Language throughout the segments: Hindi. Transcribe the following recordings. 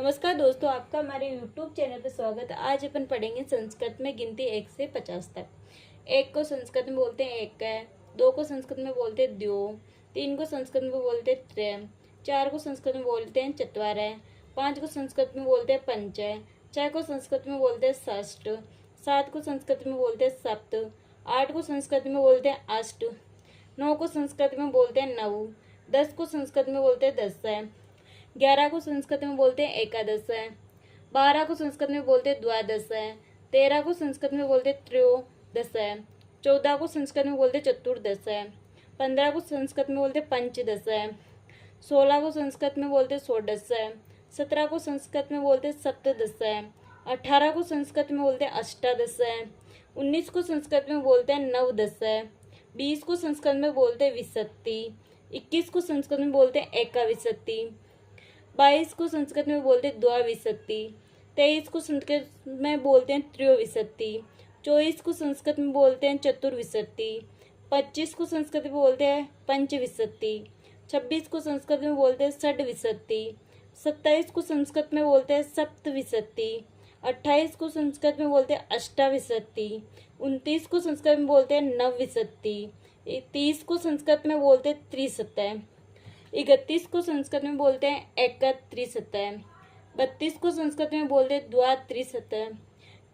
नमस्कार दोस्तों, आपका हमारे YouTube चैनल पर स्वागत है। आज अपन पढ़ेंगे संस्कृत में गिनती 1 से 50 तक। 1 को संस्कृत में बोलते हैं एक, 2 को संस्कृत में बोलते हैं द्यो, 3 को संस्कृत में बोलते हैं त्रय, 4 को संस्कृत में बोलते हैं चत्वारः, 5 को संस्कृत में बोलते हैं पंच, 6 को संस्कृत में बोलते हैं षष्ठ, 7 को संस्कृत में बोलते हैं सप्त, 8 को संस्कृत में बोलते हैं अष्ट, 9 को संस्कृत में बोलते हैं नव, 10 को संस्कृत में बोलते हैं दस, 11 को संस्कृत में बोलते हैं एकादश, 12 को संस्कृत में बोलते हैं द्वादश, 13 को संस्कृत में बोलते हैं त्रयोदश, 14 को संस्कृत में बोलते हैं चतुर्दश, 15 को संस्कृत में बोलते हैं पंचदश, 16 को संस्कृत में बोलते हैं षोडश, 17 को संस्कृत में बोलते हैं सप्तदश, 18 को संस्कृत में बोलते हैं अष्टादश, 19 को संस्कृत में बोलते हैं नवदश, 20 को संस्कृत में बोलते हैं विंशति, 21 को संस्कृत में बोलते हैं एकाविंशति, 22 को संस्कृत में बोलते हैं द्वाविंशति, 23 को संस्कृत में बोलते हैं त्रयोविंशति, 24 को संस्कृत में बोलते हैं चतुर्विंशति, 25 को संस्कृत में बोलते हैं पंचविंशति, 26 को संस्कृत में बोलते हैं षड्विंशति, 27 को संस्कृत में बोलते हैं सप्तविंशति, 28 को संस्कृत में बोलते हैं अष्टाविंशति, 29 को संस्कृत में बोलते हैं नवविंशति, 30 को संस्कृत में बोलते हैं त्रिशतः, 31 को संस्कृत में बोलते हैं एकत्रिशतः, 32 को संस्कृत में बोलते हैं द्वात्रिशतः,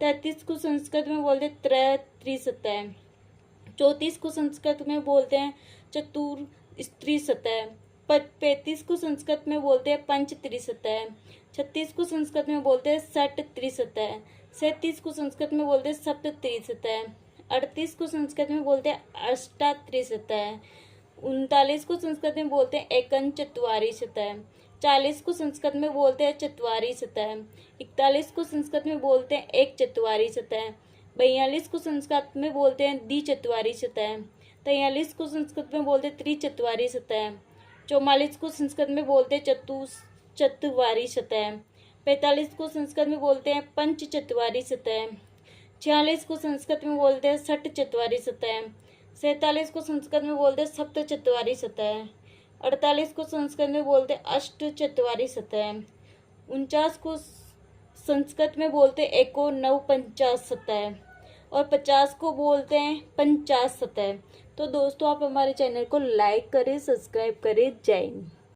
33 को संस्कृत में बोलते हैं त्रयत्रिशतः, 34 को संस्कृत में बोलते हैं चतुस्त्रिशतः, 35 को संस्कृत में बोलते हैं पंचत्रिशतः, 36 को संस्कृत में बोलते हैं षट्त्रिशतः, 37 को संस्कृत में बोलते हैं सप्तत्रिशतः, 38 को संस्कृत में बोलते हैं अष्टात्रिशतः, 39 को संस्कृत में बोलते हैं एकंचत्वारिशतः, 40 को संस्कृत में बोलते हैं चत्वारिशतः, 41 को संस्कृत में बोलते हैं एकचत्वारिशतः, 42 को संस्कृत में बोलते हैं द्विचत्वारिशतः, 43 को संस्कृत में बोलते हैं त्रिचत्वारिशतः, 44 को संस्कृत में बोलते हैं चतुश्चत्वारिशतः, 45 को संस्कृत में बोलते हैं पंचचत्वारिशतः, 46 को संस्कृत में बोलते हैं षट्चत्वारिशतः, 47 को संस्कृत में बोलते हैं सप्तचत्वारिशतः, 48 को संस्कृत में बोलते हैं अष्टचत्वारिशतः, 49 को संस्कृत में बोलते हैं एकोनवपंचाशतः और 50 को बोलते हैं पंचाशतः। तो दोस्तों, आप हमारे चैनल को लाइक करें, सब्सक्राइब करें। जय हिंद।